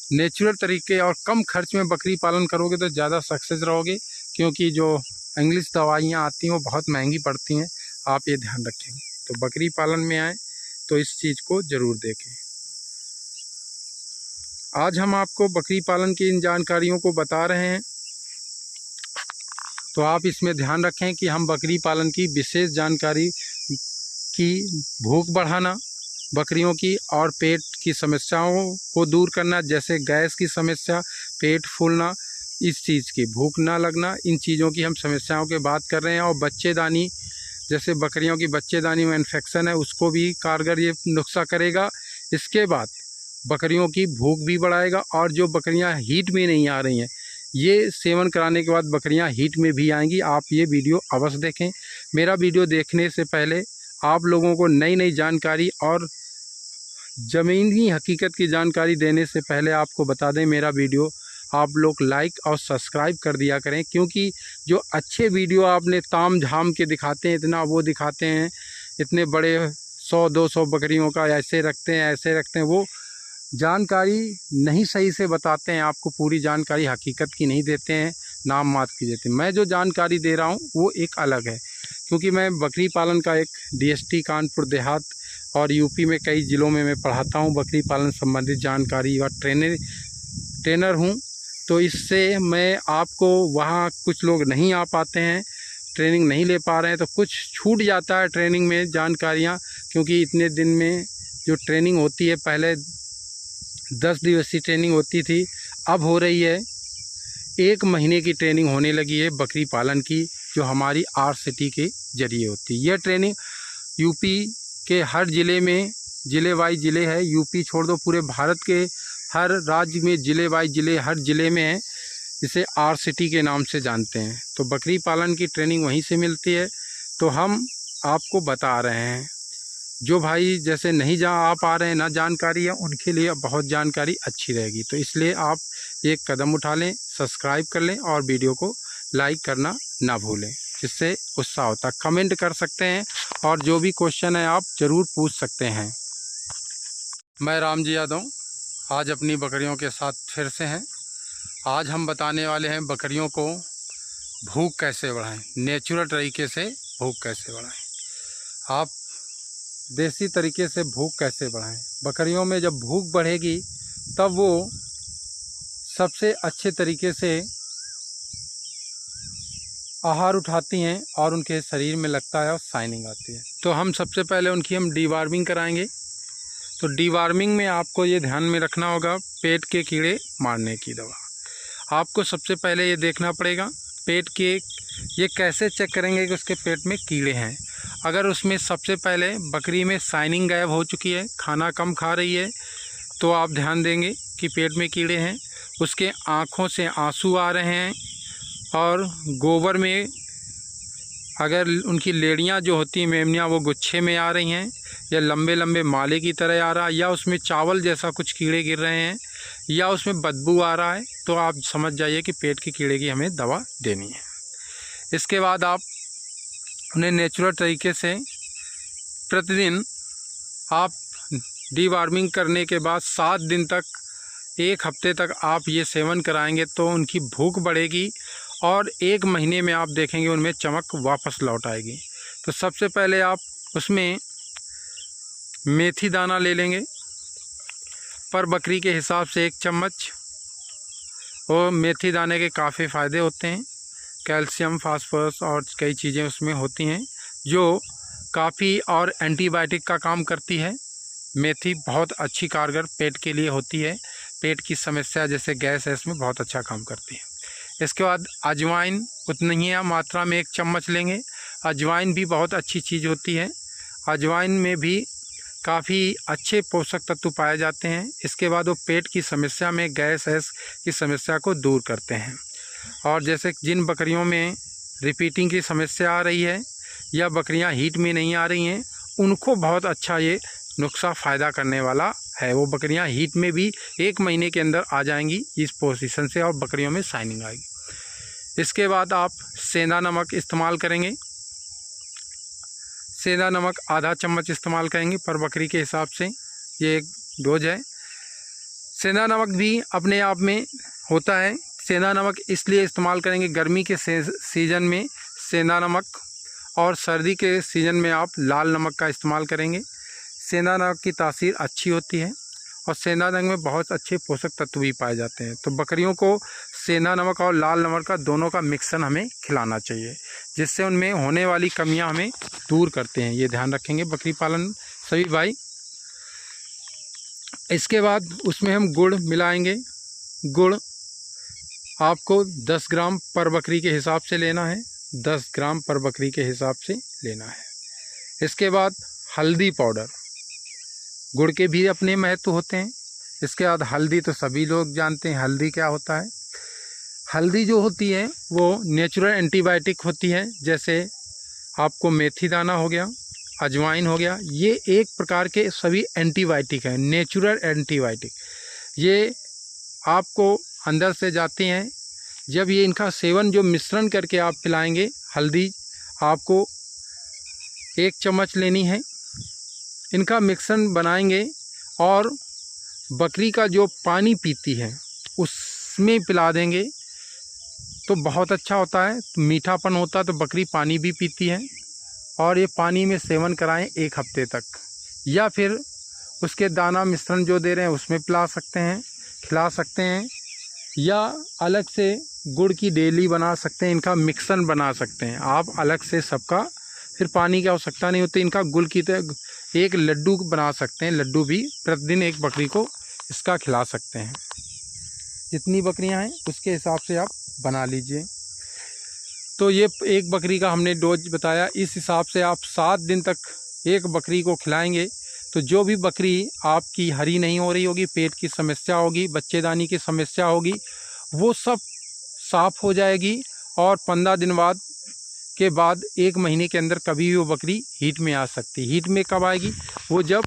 Natural तरीके और कम खर्च में बकरी पालन करोगे तो ज़्यादा सक्सेस रहोगे, क्योंकि जो इंग्लिश दवाइयाँ आती हैं वो बहुत महंगी पड़ती हैं। आप ये ध्यान रखेंगे तो बकरी पालन में आए तो इस चीज़ को ज़रूर देखें। आज हम आपको बकरी पालन की इन जानकारियों को बता रहे हैं, तो आप इसमें ध्यान रखें कि हम बकरी पालन की विशेष जानकारी की भूख बढ़ाना, बकरियों की और पेट की समस्याओं को दूर करना, जैसे गैस की समस्या, पेट फूलना, इस चीज़ की भूख ना लगना, इन चीज़ों की हम समस्याओं की बात कर रहे हैं। और बच्चेदानी, जैसे बकरियों की बच्चेदानी में इन्फेक्शन है, उसको भी कारगर ये नुस्खा करेगा। इसके बाद बकरियों की भूख भी बढ़ाएगा, और जो बकरियां हीट में नहीं आ रही हैं, ये सेवन कराने के बाद बकरियां हीट में भी आएंगी। आप ये वीडियो अवश्य देखें। मेरा वीडियो देखने से पहले आप लोगों को नई नई जानकारी और ज़मीनी हकीकत की जानकारी देने से पहले आपको बता दें, मेरा वीडियो आप लोग लाइक और सब्सक्राइब कर दिया करें, क्योंकि जो अच्छे वीडियो आपने ताम झाम के दिखाते हैं, इतना वो दिखाते हैं, इतने बड़े 100-200 बकरियों का ऐसे रखते हैं ऐसे रखते हैं, वो जानकारी नहीं सही से बताते हैं, आपको पूरी जानकारी हकीकत की नहीं देते हैं, नाम मात्र की देते हैं। मैं जो जानकारी दे रहा हूँ वो एक अलग है, क्योंकि मैं बकरी पालन का एक DST कानपुर देहात और यूपी में कई ज़िलों में मैं पढ़ाता हूँ, बकरी पालन संबंधित जानकारी और ट्रेनर हूँ। तो इससे मैं आपको, वहाँ कुछ लोग नहीं आ पाते हैं, ट्रेनिंग नहीं ले पा रहे हैं, तो कुछ छूट जाता है ट्रेनिंग में जानकारियाँ, क्योंकि इतने दिन में जो ट्रेनिंग होती है, पहले 10 दिवसीय ट्रेनिंग होती थी, अब हो रही है 1 महीने की ट्रेनिंग होने लगी है बकरी पालन की, जो हमारी RCT के जरिए होती है। यह ट्रेनिंग यूपी के हर ज़िले में, ज़िले वाइज ज़िले है, यूपी छोड़ दो, पूरे भारत के हर राज्य में ज़िले वाइज ज़िले, हर ज़िले में है, इसे RCT के नाम से जानते हैं। तो बकरी पालन की ट्रेनिंग वहीं से मिलती है। तो हम आपको बता रहे हैं, जो भाई जैसे नहीं आ पा रहे हैं, ना जानकारी है, उनके लिए बहुत जानकारी अच्छी रहेगी। तो इसलिए आप एक कदम उठा लें, सब्सक्राइब कर लें और वीडियो को लाइक करना ना भूलें, जिससे उत्साह होता है। कमेंट कर सकते हैं और जो भी क्वेश्चन है आप ज़रूर पूछ सकते हैं। मैं रामजी यादव आज अपनी बकरियों के साथ फिर से हैं। आज हम बताने वाले हैं बकरियों को भूख कैसे बढ़ाएं, नेचुरल तरीके से भूख कैसे बढ़ाएं। आप देसी तरीके से भूख कैसे बढ़ाएं। बकरियों में जब भूख बढ़ेगी तब वो सबसे अच्छे तरीके से आहार उठाती हैं और उनके शरीर में लगता है और शाइनिंग आती है। तो हम सबसे पहले उनकी हम डीवार्मिंग कराएंगे। तो डीवार्मिंग में आपको ये ध्यान में रखना होगा, पेट के कीड़े मारने की दवा। आपको सबसे पहले ये देखना पड़ेगा पेट के, ये कैसे चेक करेंगे कि उसके पेट में कीड़े हैं। अगर उसमें सबसे पहले बकरी में शाइनिंग गायब हो चुकी है, खाना कम खा रही है, तो आप ध्यान देंगे कि पेट में कीड़े हैं। उसके आँखों से आंसू आ रहे हैं, और गोबर में अगर उनकी लेड़ियाँ जो होती हैं, मेमनियाँ, वो गुच्छे में आ रही हैं, या लंबे लंबे माले की तरह आ रहा है, या उसमें चावल जैसा कुछ कीड़े गिर रहे हैं, या उसमें बदबू आ रहा है, तो आप समझ जाइए कि पेट के कीड़े की हमें दवा देनी है। इसके बाद आप उन्हें नेचुरल तरीके से प्रतिदिन आप डीवार्मिंग करने के बाद 7 दिन तक, 1 हफ्ते तक आप ये सेवन कराएंगे तो उनकी भूख बढ़ेगी, और 1 महीने में आप देखेंगे उनमें चमक वापस लौट आएगी। तो सबसे पहले आप उसमें मेथी दाना ले लेंगे, पर बकरी के हिसाब से 1 चम्मच। और मेथी दाने के काफ़ी फ़ायदे होते हैं, कैल्शियम, फास्फोरस और कई चीज़ें उसमें होती हैं जो काफ़ी, और एंटीबायोटिक का काम करती है। मेथी बहुत अच्छी कारगर पेट के लिए होती है, पेट की समस्या जैसे गैस है इसमें बहुत अच्छा काम करती है। इसके बाद अजवाइन उतनी ही मात्रा में 1 चम्मच लेंगे। अजवाइन भी बहुत अच्छी चीज़ होती है, अजवाइन में भी काफ़ी अच्छे पोषक तत्व पाए जाते हैं। इसके बाद वो पेट की समस्या में, गैस की समस्या को दूर करते हैं। और जैसे जिन बकरियों में रिपीटिंग की समस्या आ रही है, या बकरियां हीट में नहीं आ रही हैं, उनको बहुत अच्छा ये नुस्खा फ़ायदा करने वाला है। वो बकरियां हीट में भी 1 महीने के अंदर आ जाएंगी इस पोजीशन से, और बकरियों में शाइनिंग आएगी। इसके बाद आप सेंधा नमक इस्तेमाल करेंगे। सेंधा नमक आधा चम्मच इस्तेमाल करेंगे पर बकरी के हिसाब से, ये एक डोज है। सेंधा नमक भी अपने आप में होता है। सेंधा नमक इसलिए इस्तेमाल करेंगे गर्मी के सीज़न में सेंधा नमक, और सर्दी के सीज़न में आप लाल नमक का इस्तेमाल करेंगे। सेंधा नमक की तासीर अच्छी होती है और सेंधा नमक में बहुत अच्छे पोषक तत्व भी पाए जाते हैं। तो बकरियों को सेंधा नमक और लाल नमक का दोनों का मिक्सन हमें खिलाना चाहिए, जिससे उनमें होने वाली कमियां हमें दूर करते हैं। ये ध्यान रखेंगे बकरी पालन सभी भाई। इसके बाद उसमें हम गुड़ मिलाएंगे। गुड़ आपको 10 ग्राम पर बकरी के हिसाब से लेना है, 10 ग्राम पर बकरी के हिसाब से लेना है। इसके बाद हल्दी पाउडर, गुड़ के भी अपने महत्व होते हैं। इसके बाद हल्दी तो सभी लोग जानते हैं हल्दी क्या होता है। हल्दी जो होती है वो नेचुरल एंटीबायोटिक होती है। जैसे आपको मेथी दाना हो गया, अजवाइन हो गया, ये एक प्रकार के सभी एंटीबायोटिक हैं, नेचुरल एंटीबायोटिक। ये आपको अंदर से जाते हैं। जब ये इनका सेवन जो मिश्रण करके आप पिलाएंगे, हल्दी आपको 1 चम्मच लेनी है, इनका मिश्रण बनाएंगे और बकरी का जो पानी पीती है उसमें पिला देंगे तो बहुत अच्छा होता है। मीठापन होता है तो बकरी पानी भी पीती है। और ये पानी में सेवन कराएं 1 हफ्ते तक, या फिर उसके दाना मिश्रण जो दे रहे हैं उसमें पिला सकते हैं, खिला सकते हैं, या अलग से गुड़ की डेली बना सकते हैं, इनका मिक्सन बना सकते हैं आप अलग से सबका। फिर पानी की आवश्यकता नहीं होती, इनका गुड़ की एक लड्डू बना सकते हैं। लड्डू भी प्रतिदिन एक बकरी को इसका खिला सकते हैं। जितनी बकरियां हैं उसके हिसाब से आप बना लीजिए। तो ये एक बकरी का हमने डोज बताया, इस हिसाब से आप 7 दिन तक एक बकरी को खिलाएंगे तो जो भी बकरी आपकी हरी नहीं हो रही होगी, पेट की समस्या होगी, बच्चेदानी की समस्या होगी, वो सब साफ़ हो जाएगी। और 15 दिन के बाद 1 महीने के अंदर कभी भी वो बकरी हीट में आ सकती। हीट में कब आएगी? वो जब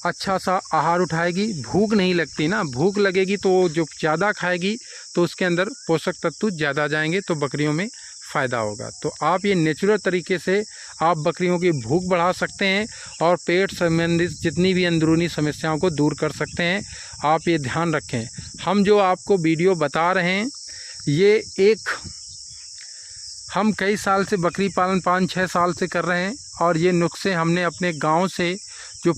अच्छा सा आहार उठाएगी, भूख नहीं लगती ना, भूख लगेगी तो जो ज़्यादा खाएगी तो उसके अंदर पोषक तत्व ज़्यादा जाएंगे तो बकरियों में फ़ायदा होगा। तो आप ये नेचुरल तरीके से आप बकरियों की भूख बढ़ा सकते हैं और पेट संबंधित जितनी भी अंदरूनी समस्याओं को दूर कर सकते हैं। आप ये ध्यान रखें, हम जो आपको वीडियो बता रहे हैं ये हम कई साल से बकरी पालन 5-6 साल से कर रहे हैं और ये नुस्खे हमने अपने गांव से जो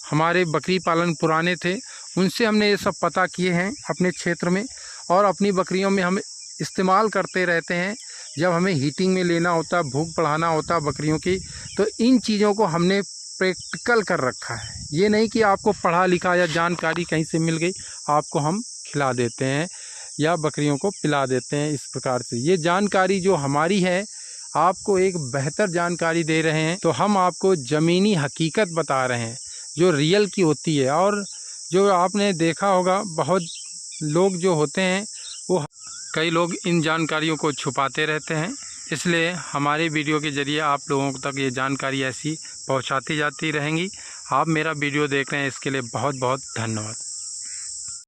हमारे बकरी पालन पुराने थे उनसे हमने ये सब पता किए हैं अपने क्षेत्र में, और अपनी बकरियों में हम इस्तेमाल करते रहते हैं। जब हमें हीटिंग में लेना होता, भूख बढ़ाना होता बकरियों की, तो इन चीज़ों को हमने प्रैक्टिकल कर रखा है। ये नहीं कि आपको पढ़ा लिखा या जानकारी कहीं से मिल गई आपको हम खिला देते हैं या बकरियों को पिला देते हैं। इस प्रकार से ये जानकारी जो हमारी है आपको एक बेहतर जानकारी दे रहे हैं। तो हम आपको ज़मीनी हकीकत बता रहे हैं जो रियल की होती है। और जो आपने देखा होगा बहुत लोग जो होते हैं वो कई लोग इन जानकारियों को छुपाते रहते हैं, इसलिए हमारे वीडियो के ज़रिए आप लोगों तक ये जानकारी ऐसी पहुंचाती जाती रहेंगी। आप मेरा वीडियो देख रहे हैं इसके लिए बहुत बहुत धन्यवाद।